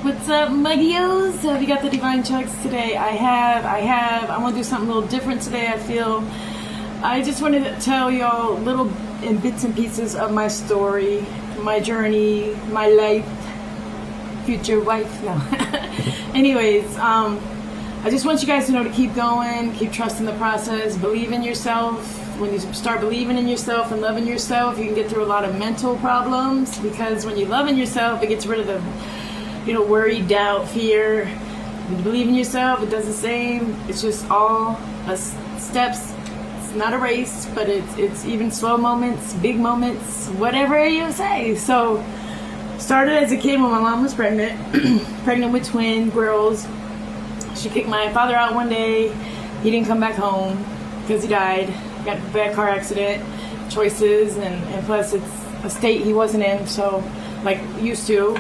What's up, muggios? Have you got the divine chucks today? I have. I want to do something a little different today. I just wanted to tell y'all little in bits and pieces of my story, my journey, my life, future wife. No. Anyways, I just want you guys to know to keep going, keep trusting the process, believe in yourself. When you start believing in yourself and loving yourself, you can get through a lot of mental problems, because when you love in yourself, it gets rid of the worry, doubt, fear. When you believe in yourself, it does the same. It's just all steps. It's not a race, but it's even slow moments, big moments, whatever you say. So, started as a kid when my mom was pregnant, pregnant with twin girls. She kicked my father out one day. He didn't come back home because he died. Got in a bad car accident, choices, and plus it's a state he wasn't in, so like used to.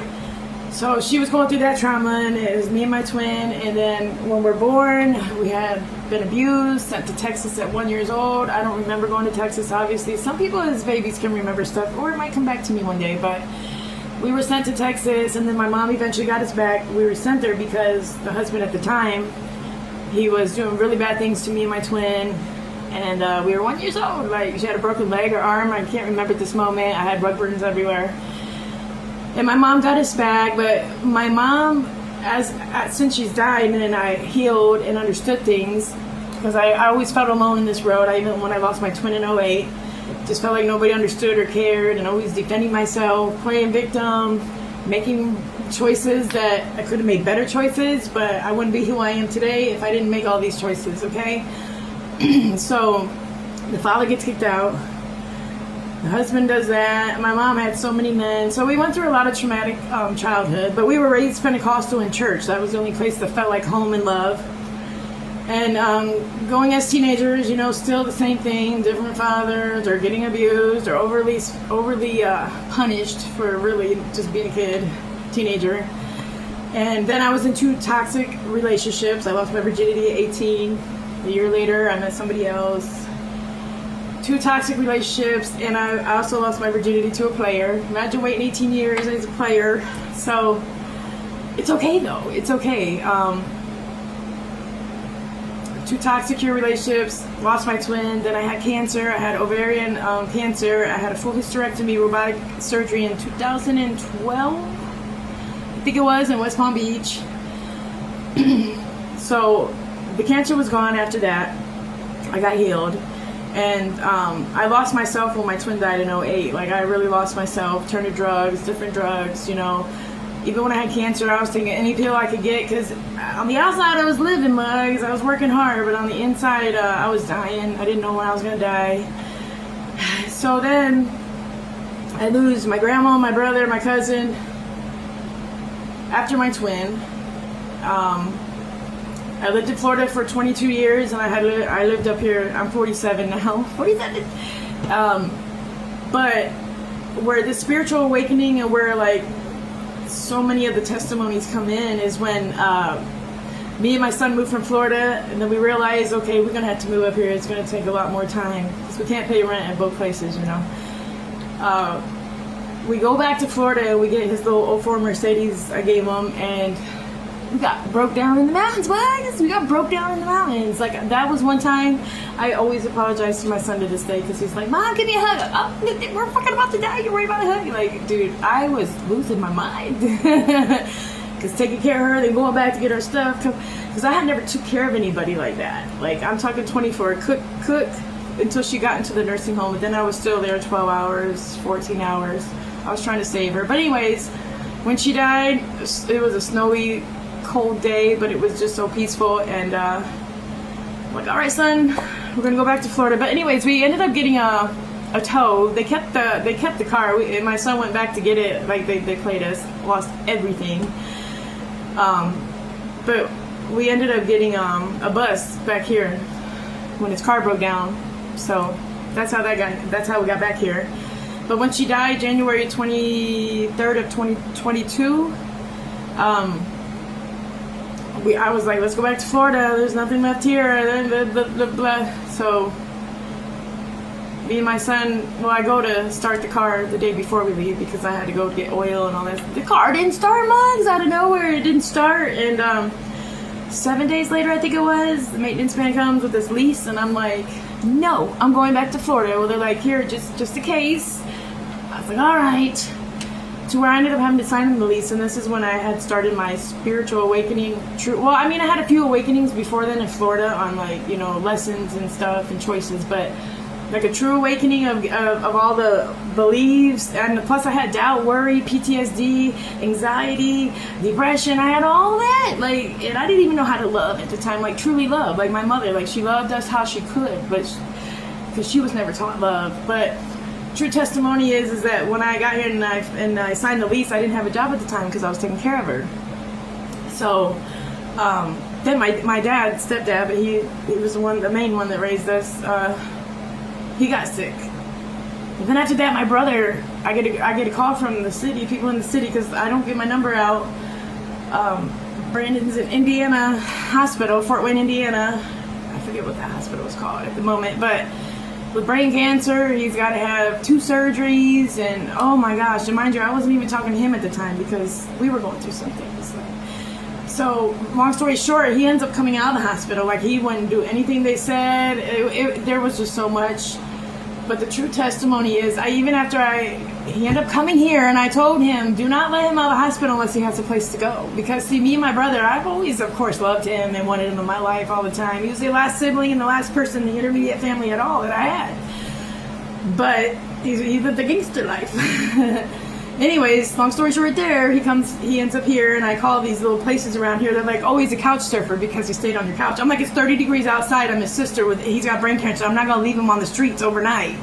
So she was going through that trauma, and it was me and my twin. And then when we're born, we had been abused, sent to Texas at 1 year old. I don't remember going to Texas, obviously. Some people as babies can remember stuff, or it might come back to me one day, but we were sent to Texas, and then my mom eventually got us back. We were sent there because the husband at the time, he was doing really bad things to me and my twin. And we were 1 year old. Like, she had a broken leg or arm. I can't remember at this moment. I had rug burns everywhere. And my mom got us back, but my mom, since she's died and I healed and understood things, because I always felt alone in this road. Even when I lost my twin in '08, just felt like nobody understood or cared, and always defending myself, playing victim, making choices that I could have made better choices, but I wouldn't be who I am today if I didn't make all these choices, okay? So the father gets kicked out, the husband does that, my mom had so many men, so we went through a lot of traumatic childhood, but we were raised Pentecostal in church. That was the only place that felt like home and love. And going as teenagers, still the same thing, different fathers, or getting abused, or overly punished for really just being a kid, teenager. And then I was in 2 toxic relationships. I lost my virginity at 18. A year later, I met somebody else. 2 toxic relationships, and I also lost my virginity to a player. Imagine waiting 18 years as a player. So, it's okay though. It's okay. 2 toxic relationships, lost my twin, then I had cancer. I had ovarian cancer. I had a full hysterectomy, robotic surgery in 2012. I think it was, in West Palm Beach. So, the cancer was gone after that. I got healed. And I lost myself when my twin died in '08. Like, I really lost myself. Turned to drugs, different drugs, Even when I had cancer, I was taking any pill I could get, because on the outside I was living, mugs. I was working hard, but on the inside I was dying. I didn't know when I was going to die. So then I lose my grandma, my brother, my cousin. After my twin, I lived in Florida for 22 years, and I lived up here. I'm 47 now. 47. But where the spiritual awakening and where like so many of the testimonies come in is when me and my son moved from Florida, and then we realized, okay, we're gonna have to move up here. It's gonna take a lot more time because we can't pay rent in both places, We go back to Florida, and we get his little 04 Mercedes I gave him, and we got broke down in the mountains, boys. We got broke down in the mountains. Like, that was one time. I always apologize to my son to this day, because he's like, Mom, give me a hug. Oh, we're fucking about to die. You're worried about a hug. Like, dude, I was losing my mind. Because taking care of her, then going back to get her stuff. Because I had never took care of anybody like that. Like, I'm talking 24, cook, until she got into the nursing home. But then I was still there 12 hours, 14 hours. I was trying to save her. But anyways, when she died, it was a snowy, cold day, but it was just so peaceful. And I'm like, all right, son, we're gonna go back to Florida. But anyways, we ended up getting a tow. They kept the car. And my son went back to get it. Like, they played us, lost everything. But we ended up getting a bus back here when his car broke down. So that's how we got back here. But when she died, January 23rd of 2022, I was like, let's go back to Florida. There's nothing left here. Blah, blah, blah, blah. So me and my son, well, I go to start the car the day before we leave because I had to go get oil and all that. The car didn't start, Mugs, out of nowhere. It didn't start. And 7 days later, I think it was, the maintenance man comes with this lease, and I'm like, no, I'm going back to Florida. Well, they're like, here, just a case. I was like, all right. To where I ended up having to sign the lease, and this is when I had started my spiritual awakening. Well, I mean, I had a few awakenings before then in Florida on, like, you know, lessons and stuff and choices, but like a true awakening of all the beliefs, and plus I had doubt, worry, PTSD, anxiety, depression. I had all that, like, and I didn't even know how to love at the time, like truly love. Like my mother, like she loved us how she could, but because she was never taught love. But true testimony is that when I got here and I signed the lease, I didn't have a job at the time because I was taking care of her. So then my dad, stepdad, but he was the main one that raised us. He got sick. And then after that, my brother, I get a call from the city, people in the city, because I don't get my number out. Brandon's in Indiana Hospital, Fort Wayne, Indiana. I forget what that hospital was called at the moment, but with brain cancer, he's got to have 2 surgeries, and oh my gosh, and mind you, I wasn't even talking to him at the time because we were going through some things. So, long story short, he ends up coming out of the hospital. Like, he wouldn't do anything they said. There was just so much. But the true testimony is, he ended up coming here, and I told him, do not let him out of the hospital unless he has a place to go. Because, see, me and my brother, I've always, of course, loved him and wanted him in my life all the time. He was the last sibling and the last person in the intermediate family at all that I had. But he lived a gangster life. Anyways, long story short there, he ends up here, and I call these little places around here. They're like, oh, he's a couch surfer because he stayed on your couch. I'm like, it's 30 degrees outside. I'm his sister. He's got brain cancer. I'm not going to leave him on the streets overnight.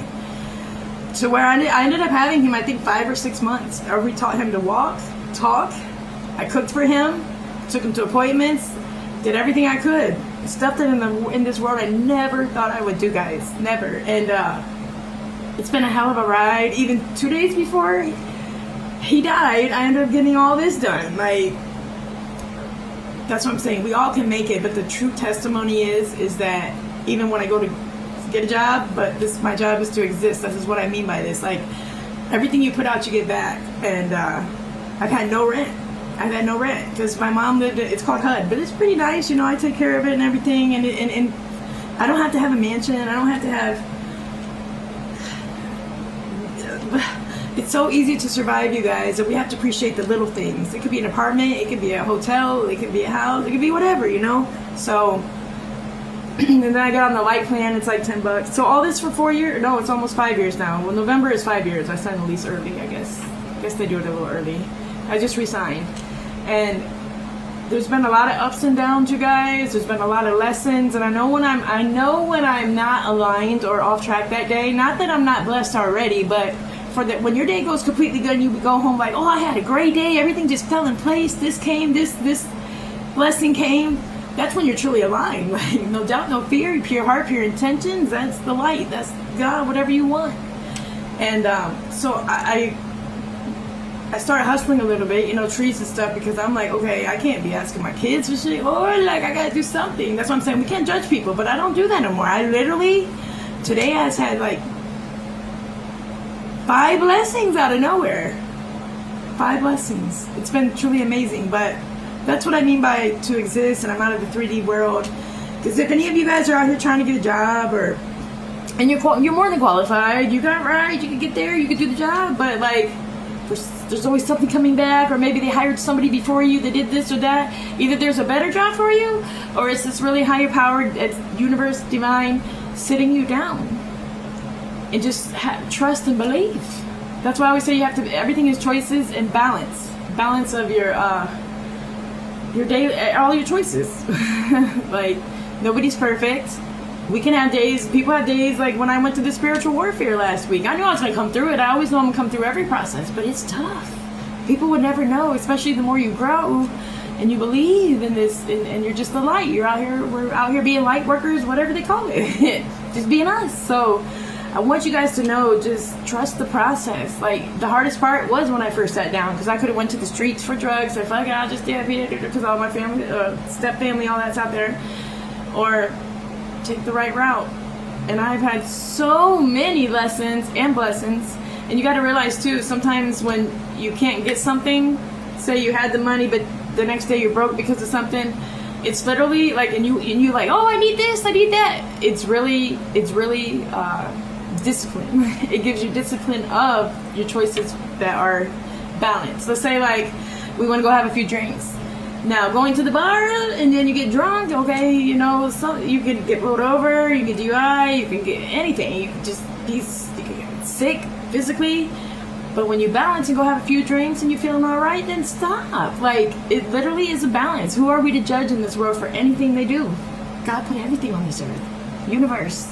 To where I ended up having him, I think, 5 or 6 months. We taught him to walk, talk. I cooked for him, took him to appointments, did everything I could. Stuff that in this world I never thought I would do, guys. Never. And it's been a hell of a ride. Even 2 days before he died, I ended up getting all this done. Like, that's what I'm saying. We all can make it, but the true testimony is that even when I go to get a job, but my job is to exist. This is what I mean by this. Like, everything you put out, you get back. And I've had no rent. Because my mom lived it's called HUD, but it's pretty nice. You know, I take care of it and everything. And I don't have to have a mansion. I don't have to have. It's so easy to survive, you guys, and we have to appreciate the little things. It could be an apartment, it could be a hotel, it could be a house, it could be whatever, you know? So, and then I got on the light plan, it's like $10. So all this for 4 years? No, it's almost 5 years now. Well, November is 5 years. I signed the lease early, I guess. I guess they do it a little early. I just resigned. And there's been a lot of ups and downs, you guys. There's been a lot of lessons, and I know when I'm not aligned or off track that day. Not that I'm not blessed already, but when your day goes completely good and you go home like, oh, I had a great day, everything just fell in place, this came, this blessing came, that's when you're truly aligned. Like, no doubt, no fear, pure heart, pure intentions, that's the light, that's God, whatever you want. And so I started hustling a little bit, you know, trees and stuff, because I'm like, okay, I can't be asking my kids for shit, or like, I gotta do something. That's what I'm saying. We can't judge people, but I don't do that no more. I literally, today I had like 5 blessings out of nowhere. 5 blessings. It's been truly amazing, but that's what I mean by to exist, and I'm out of the 3D world. Because if any of you guys are out here trying to get a job, and you're more than qualified, you got right, you can get there, you can do the job, but like, there's always something coming back, or maybe they hired somebody before you that did this or that. Either there's a better job for you, or it's this really higher powered, it's universe, divine, sitting you down. And just trust and believe. That's why I always say you have to. Everything is choices and balance. Balance of your day, all your choices. Like, nobody's perfect. We can have days. People have days like when I went to the spiritual warfare last week. I knew I was going to come through it. I always know I'm going to come through every process, but it's tough. People would never know, especially the more you grow and you believe in this, and you're just the light. We're out here being light workers, whatever they call it. Just being us. So I want you guys to know, just trust the process. Like, the hardest part was when I first sat down, because I could have went to the streets for drugs, or fuck it, I'll just stay here because all my family, step family, all that's out there, or take the right route. And I've had so many lessons and blessings. And you got to realize too, sometimes when you can't get something, say you had the money, but the next day you're broke because of something, it's literally like, and you like, oh, I need this, I need that. It's really discipline. It gives you discipline of your choices that are balanced. Let's say like we want to go have a few drinks. Now going to the bar and then you get drunk, okay, you know, so you can get pulled over, you can DUI, you can get anything. You can just you can get sick physically. But when you balance and go have a few drinks and you're feeling all right, then stop. Like, it literally is a balance. Who are we to judge in this world for anything they do? God put everything on this earth, universe.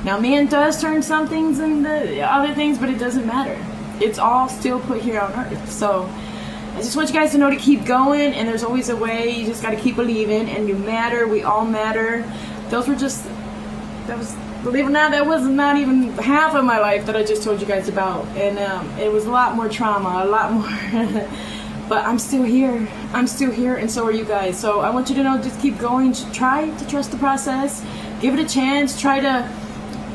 Now, man does turn some things into other things, but it doesn't matter. It's all still put here on earth. So I just want you guys to know to keep going, and there's always a way. You just got to keep believing, and you matter. We all matter. Believe it or not, that was not even half of my life that I just told you guys about. And it was a lot more trauma, a lot more. But I'm still here. I'm still here, and so are you guys. So I want you to know, just keep going. Try to trust the process. Give it a chance. Try to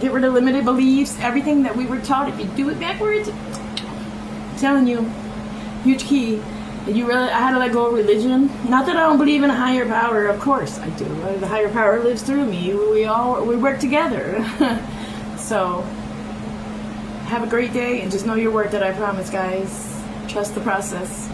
get rid of limited beliefs. Everything that we were taught, if you do it backwards, I'm telling you, huge key. I had to let go of religion. Not that I don't believe in a higher power. Of course I do. The higher power lives through me. We work together. So have a great day and just know your worth. That I promise, guys. Trust the process.